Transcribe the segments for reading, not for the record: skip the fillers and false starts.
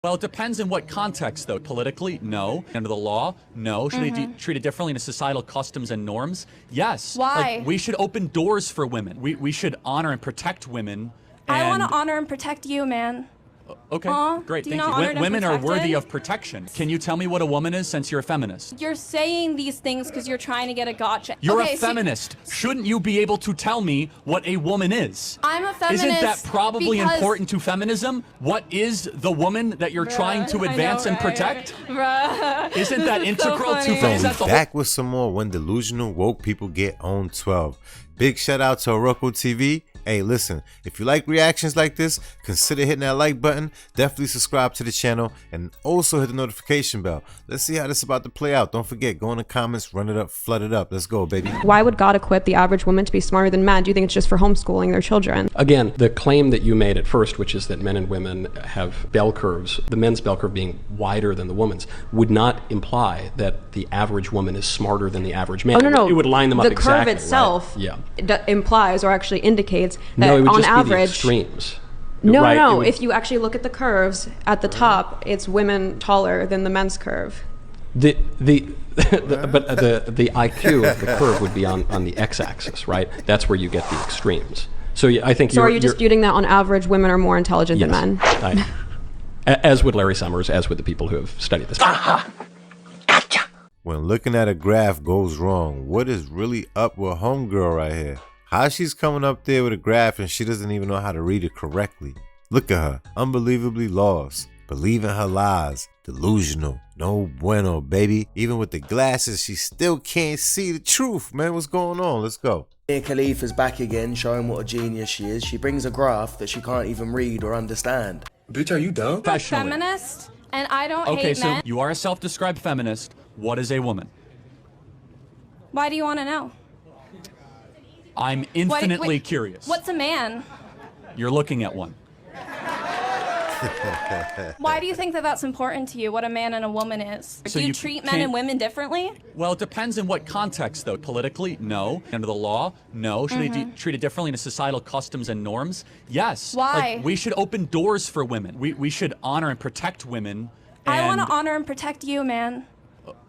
Well, it depends in what context, though. Politically, no. Under the law, no. Should they be treated differently in societal customs and norms? Yes. Why? Like, we should open doors for women. We should honor and protect women. I want to honor and protect you, man. Okay, great, thank you. Women Women are worthy of protection. Can you tell me what a woman is, since you're a feminist? You're saying these things because you're trying to get a gotcha. You're a feminist. Shouldn't you be able to tell me what a woman is? I'm a feminist. Isn't that probably important to feminism? What is the woman that you're trying to advance and protect? Isn't that integral to feminism? Back with some more When Delusional Woke People Get on 12. Big shout out to Oroco TV. Hey, listen, if you like reactions like this, consider hitting that like button. Definitely subscribe to the channel and also hit the notification bell. Let's see how this is about to play out. Don't forget, go in the comments, run it up, flood it up. Let's go, baby. Why would God equip the average woman to be smarter than men? Do you think it's just for homeschooling their children? Again, the claim that you made at first, which is that men and women have bell curves, the men's bell curve being wider than the woman's, would not imply that the average woman is smarter than the average man. Oh, no. It would line them up exactly. The curve itself implies or actually indicates that no, it would on just average, be the extremes. No. If you actually look at the curves at the top, it's women taller than the men's curve. But the IQ of the curve would be on the x-axis, right? That's where you get the extremes. So I think. So are you disputing that on average women are more intelligent than men? As would Larry Summers, as would the people who have studied this. Gotcha. When looking at a graph goes wrong, what is really up with homegirl right here? How she's coming up there with a graph and she doesn't even know how to read it correctly. Look at her, unbelievably lost, believing her lies, delusional, no bueno, baby. Even with the glasses, she still can't see the truth, man. What's going on? Let's go. Mia Khalifa's back again, showing what a genius she is. She brings a graph that she can't even read or understand. Bitch, are you dumb? I'm a feminist, and I don't hate men. Okay, so you are a self-described feminist. What is a woman? Why do you want to know? I'm infinitely curious. What's a man? You're looking at one. Why do you think that that's important to you, what a man and a woman is? So do you treat men and women differently? Well, it depends in what context, though. Politically, no. Under the law, no. Should they be treated differently in societal customs and norms? Yes. Why? Like, we should open doors for women. We should honor and protect women. I want to honor and protect you, man.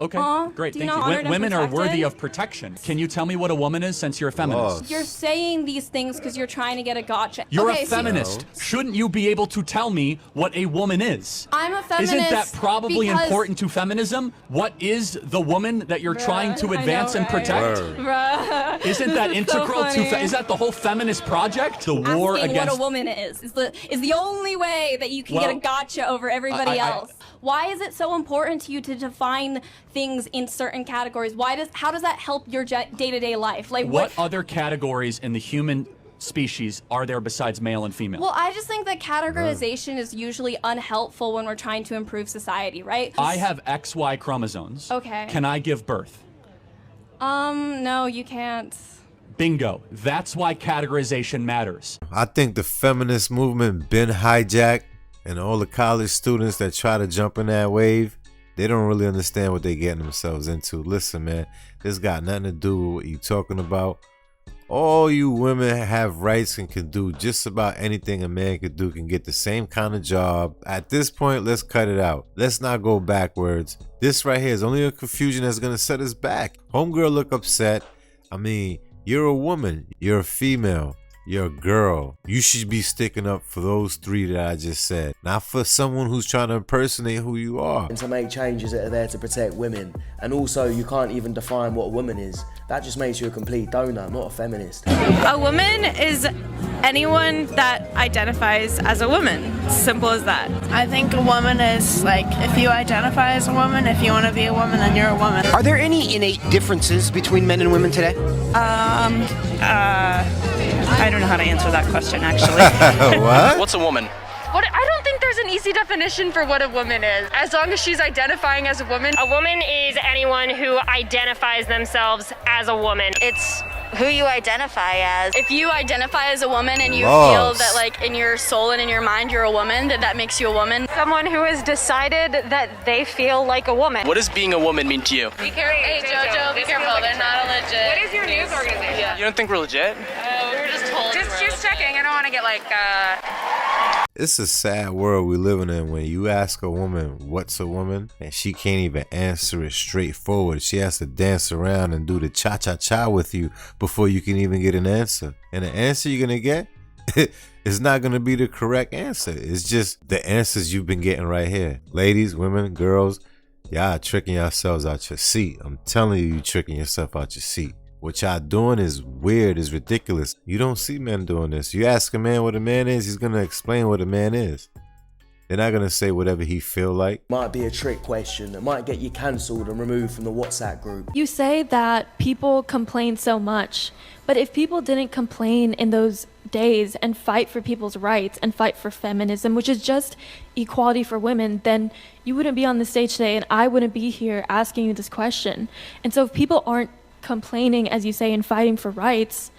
Okay, great, thank you. Women are worthy of protection. Can you tell me what a woman is, since you're a feminist? You're saying these things because you're trying to get a gotcha. You're a feminist. Shouldn't you be able to tell me what a woman is? I'm a feminist. Isn't that probably important to feminism? What is the woman that you're trying to advance and protect? Isn't that integral to is that the whole feminist project? The war against what a woman is the only way that you can get a gotcha over everybody else. Why is it so important to you to define things in certain categories? How does that help your day-to-day life? Like what other categories in the human species are there besides male and female? Well, I just think that categorization is usually unhelpful when we're trying to improve society, right? I have XY chromosomes. Okay. Can I give birth? No, you can't. Bingo. That's why categorization matters. I think the feminist movement been hijacked, and all the college students that try to jump in that wave, they don't really understand what they're getting themselves into. Listen, man, this got nothing to do with what you're talking about. All you women have rights and can do just about anything a man could do, can get the same kind of job. At this point, let's cut it out. Let's not go backwards. This right here is only a confusion that's going to set us back. Homegirl look upset. I mean, you're a woman. You're a female. You're a girl. You should be sticking up for those three that I just said, not for someone who's trying to impersonate who you are. And to make changes that are there to protect women. And also, you can't even define what a woman is. That just makes you a complete donut, not a feminist. A woman is anyone that identifies as a woman. Simple as that. I think a woman is like, if you identify as a woman, if you want to be a woman, then you're a woman. Are there any innate differences between men and women today? I don't know how to answer that question, actually. What? What's a woman? I don't think there's an easy definition for what a woman is. As long as she's identifying as a woman. A woman is anyone who identifies themselves as a woman. It's who you identify as. If you identify as a woman and you feel that like in your soul and in your mind you're a woman, then that makes you a woman. Someone who has decided that they feel like a woman. What does being a woman mean to you? Be careful. Hey, Jojo, be careful. They're not legit. What is your news organization? You don't think we're legit? We were just told. Just checking. I don't want to get like It's a sad world we living in when you ask a woman what's a woman and she can't even answer it straightforward. She has to dance around and do the cha-cha-cha with you before you can even get an answer. And the answer you're gonna get is not gonna be the correct answer. It's just the answers you've been getting right here. Ladies, women, girls, y'all tricking yourselves out your seat. I'm telling you, you tricking yourself out your seat. What y'all doing is weird, is ridiculous. You don't see men doing this. You ask a man what a man is, he's gonna explain what a man is. They're not gonna say whatever he feel like. Might be a trick question that might get you cancelled and removed from the WhatsApp group. You say that people complain so much, but if people didn't complain in those days and fight for people's rights and fight for feminism, which is just equality for women, then you wouldn't be on the stage today and I wouldn't be here asking you this question. And so if people aren't complaining, as you say, and fighting for rights,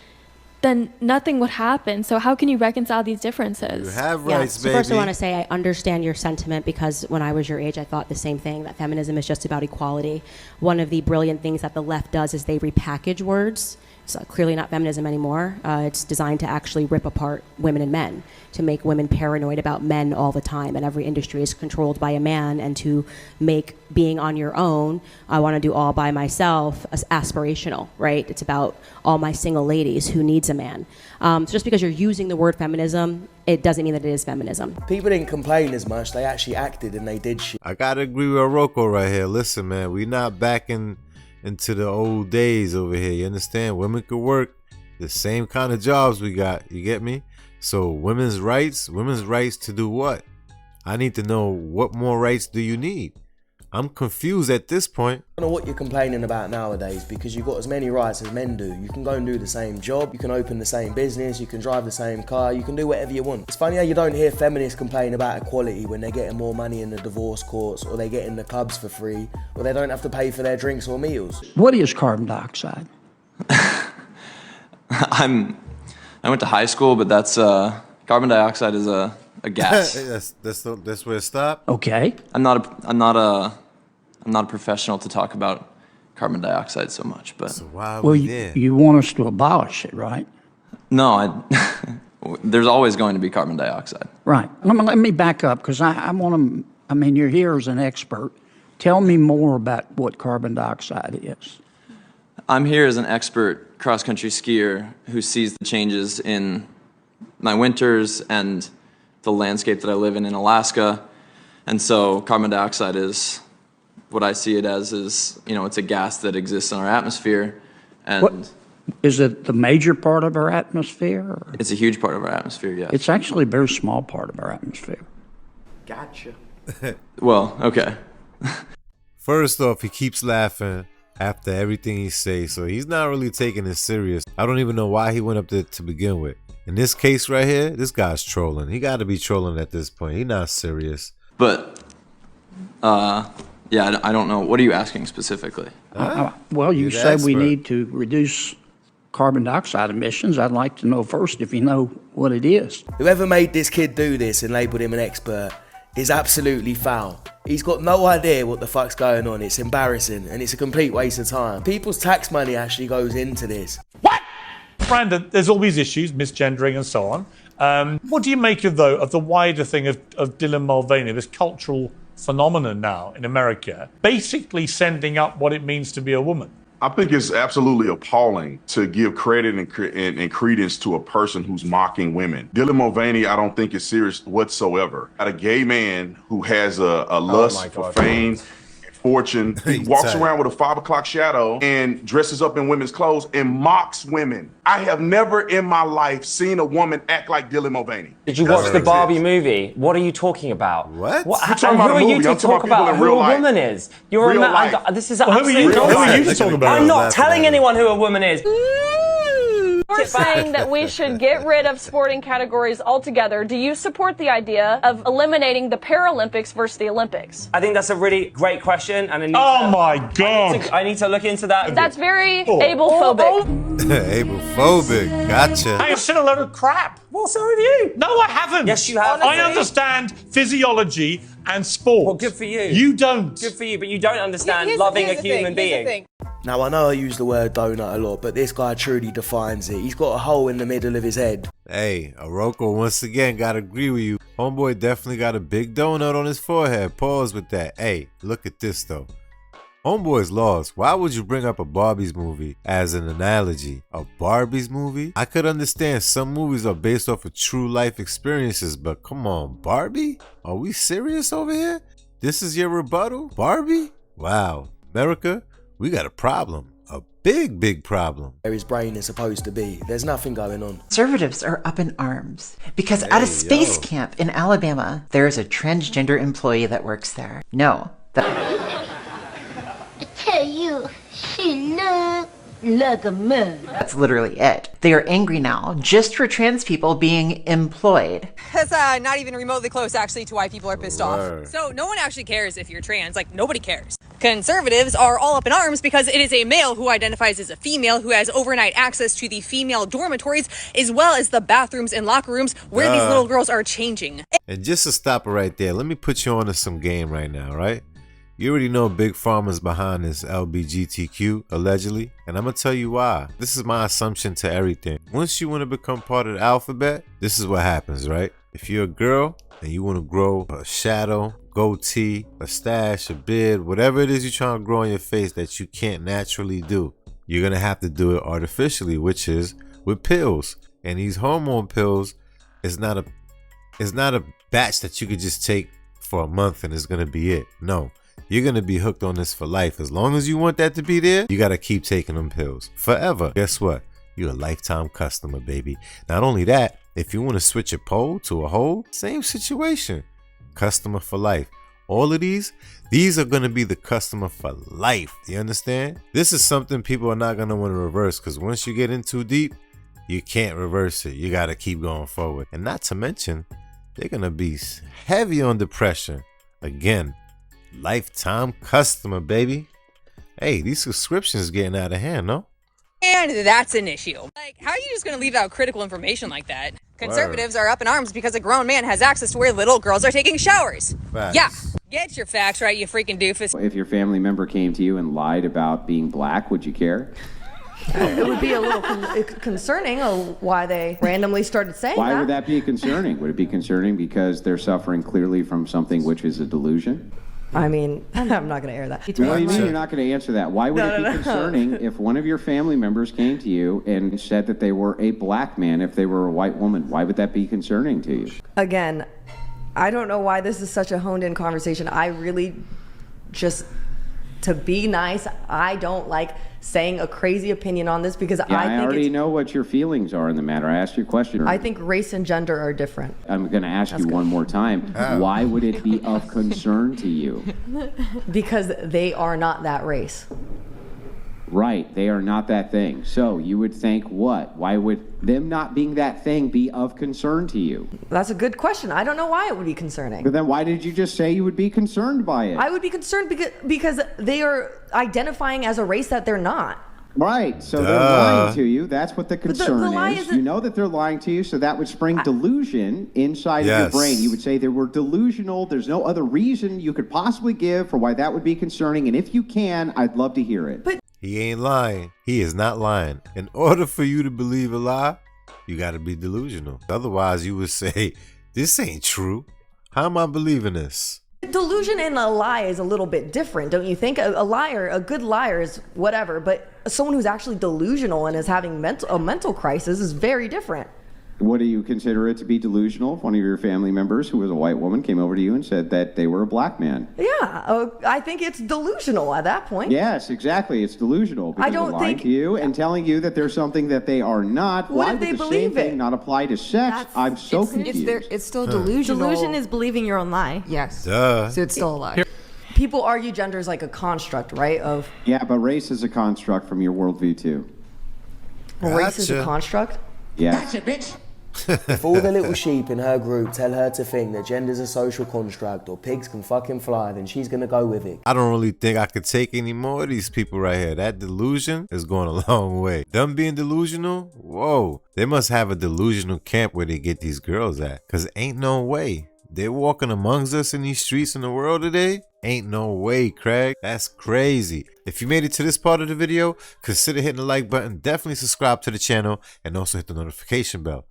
then nothing would happen. So how can you reconcile these differences? You have rights, baby. First I want to say I understand your sentiment, because when I was your age I thought the same thing, that feminism is just about equality. One of the brilliant things that the left does is they repackage words. It's clearly not feminism anymore. It's designed to actually rip apart women and men, to make women paranoid about men all the time, and every industry is controlled by a man, and to make being on your own, I want to do all by myself, aspirational, right? It's about all my single ladies, who needs a man. So just because you're using the word feminism, it doesn't mean that it is feminism. People didn't complain as much, they actually acted and they did shit. I gotta agree with Rocco right here. Listen, man, we not back into the old days over here. You understand? Women could work the same kind of jobs we got. You get me? So women's rights to do what? I need to know, what more rights do you need? I'm confused at this point. I don't know what you're complaining about nowadays, because you've got as many rights as men do. You can go and do the same job, you can open the same business, you can drive the same car, you can do whatever you want. It's funny how you don't hear feminists complain about equality when they're getting more money in the divorce courts, or they get in the clubs for free, or they don't have to pay for their drinks or meals. What is carbon dioxide? I went to high school, but that's carbon dioxide is a gas. that's where it stopped. Okay. I'm not a professional to talk about carbon dioxide so much, but so why well, you want us to abolish it, right? No, there's always going to be carbon dioxide. Right. Let me back up, because I want to. I mean, you're here as an expert. Tell me more about what carbon dioxide is. I'm here as an expert cross-country skier who sees the changes in my winters and the landscape that I live in Alaska. And so carbon dioxide is what I see it as is, it's a gas that exists in our atmosphere. And what, is it the major part of our atmosphere? Or? It's a huge part of our atmosphere, yes. It's actually a very small part of our atmosphere. Gotcha. Well, okay. First off, he keeps laughing after everything he says, so he's not really taking it serious. I don't even know why he went up there to begin with. In this case right here, this guy's trolling. He got to be trolling at this point. He's not serious. But, yeah, I don't know. What are you asking specifically? Well, you said we need to reduce carbon dioxide emissions. I'd like to know first if you know what it is. Whoever made this kid do this and labelled him an expert is absolutely foul. He's got no idea what the fuck's going on. It's embarrassing and it's a complete waste of time. People's tax money actually goes into this. What? Brandon, there's all these issues, misgendering and so on. What do you make of the wider thing of Dylan Mulvaney, this cultural phenomenon now in America, basically sending up what it means to be a woman? I think it's absolutely appalling to give credit and credence to a person who's mocking women. Dylan Mulvaney, I don't think is serious whatsoever. At a gay man who has a lust for fame, fortune, he walks around with a 5 o'clock shadow and dresses up in women's clothes and mocks women. I have never in my life seen a woman act like Dylan Mulvaney. Did you watch the Barbie movie? What are you talking about? What? You're talking about a movie. Who are you to talk about who a woman is? You're a man. This is absolutely nonsense. Who are you to talk about? I'm not telling anyone who a woman is. We're saying that we should get rid of sporting categories altogether. Do you support the idea of eliminating the Paralympics versus the Olympics? I think that's a really great question, and my God! I need to look into that. That's very ablephobic. Ablephobic, gotcha. I have said a load of crap. Well, so have you. No, I haven't. Yes, you have. I understand physiology and sport. Well, good for you. You don't. Good for you, but you don't understand loving a human being. Now, I know I use the word donut a lot, but this guy truly defines it. He's got a hole in the middle of his head. Hey, Aroko once again gotta agree with you. Homeboy definitely got a big donut on his forehead. Pause with that. Hey, look at this though. Homeboy's lost. Why would you bring up a Barbie's movie as an analogy? A Barbie's movie? I could understand some movies are based off of true life experiences, but come on, Barbie? Are we serious over here? This is your rebuttal? Barbie? Wow. America, we got a problem. A big, big problem. Where his brain is supposed to be. There's nothing going on. Conservatives are up in arms because at a space camp in Alabama, there is a transgender employee that works there. No, I tell you, she look like a man. That's literally it. They are angry now just for trans people being employed. That's not even remotely close, actually, to why people are pissed Word. off. So no one actually cares if you're trans. Like, nobody cares. Conservatives are all up in arms because it is a male who identifies as a female who has overnight access to the female dormitories as well as the bathrooms and locker rooms where these little girls are changing. And just to stop it right there, let me put you on to some game right now, right? You already know Big Pharma's behind this LBGTQ, allegedly, and I'm gonna tell you why. This is my assumption to everything. Once you want to become part of the alphabet, this is what happens, right? If you're a girl and you want to grow a shadow, goatee, a stash, a beard, whatever it is you're trying to grow on your face that you can't naturally do, you're gonna have to do it artificially, which is with pills. And these hormone pills is not a batch that you could just take for a month and it's gonna be it. No. You're going to be hooked on this for life. As long as you want that to be there, you got to keep taking them pills forever. Guess what? You're a lifetime customer, baby. Not only that, if you want to switch a pole to a hole, same situation. Customer for life. All of these are going to be the customer for life. You understand? This is something people are not going to want to reverse because once you get in too deep, you can't reverse it. You got to keep going forward. And not to mention, they're going to be heavy on depression. Again, lifetime customer, baby. Hey, these subscriptions getting out of hand, no? And that's an issue. Like, how are you just going to leave out critical information like that? Conservatives are up in arms because a grown man has access to where little girls are taking showers. Facts. Yeah, get your facts right, you freaking doofus. If your family member came to you and lied about being black, would you care? It would be a little concerning why they randomly started saying that. Why would that be concerning? Would it be concerning because they're suffering clearly from something which is a delusion? I mean, I'm not going to air that. What do you mean you're not going to answer that? Why would it be concerning if one of your family members came to you and said that they were a black man if they were a white woman? Why would that be concerning to you? Again, I don't know why this is such a honed-in conversation. I really just, to be nice, I don't like saying a crazy opinion on this because I already know what your feelings are in the matter. I asked you a question. I think race and gender are different. I'm going to ask you one more time. Why would it be of concern to you? Because they are not that race. Right, they are not that thing. So you would think what? Why would them not being that thing be of concern to you? That's a good question. I don't know why it would be concerning. But then why did you just say you would be concerned by it? I would be concerned because they are identifying as a race that they're not. Right, so they're lying to you. That's what the concern is. You know that they're lying to you, so that would spring delusion inside of your brain. You would say they were delusional. There's no other reason you could possibly give for why that would be concerning, and if you can, I'd love to hear it. But he ain't lying. He is not lying. In order for you to believe a lie, you got to be delusional. Otherwise, you would say, this ain't true. How am I believing this? Delusion and a lie is a little bit different, don't you think? A liar, a good liar is whatever, but someone who's actually delusional and is having a mental crisis is very different. What do you consider it to be delusional if one of your family members who was a white woman came over to you and said that they were a black man? Yeah, I think it's delusional at that point. Yes, exactly. It's delusional because they're lying to you and telling you that there's something that they are not. What Why if they would the believe same thing not apply to sex? I'm so confused. It's still delusional. Delusion is believing your own lie. Yes. Duh. So it's still a lie. People argue gender is like a construct, right? Yeah, but race is a construct from your worldview too. Race is a construct? Yeah. Gotcha, bitch. If all the little sheep in her group tell her to think that gender's a social construct or pigs can fucking fly, then she's gonna go with it. I don't really think I could take any more of these people right here. That delusion is going a long way. Them being delusional, whoa. They must have a delusional camp where they get these girls at. Cause ain't no way They're walking amongst us in these streets in the world today? Ain't no way, Craig. That's crazy. If you made it to this part of the video, consider hitting the like button. Definitely subscribe to the channel and also hit the notification bell.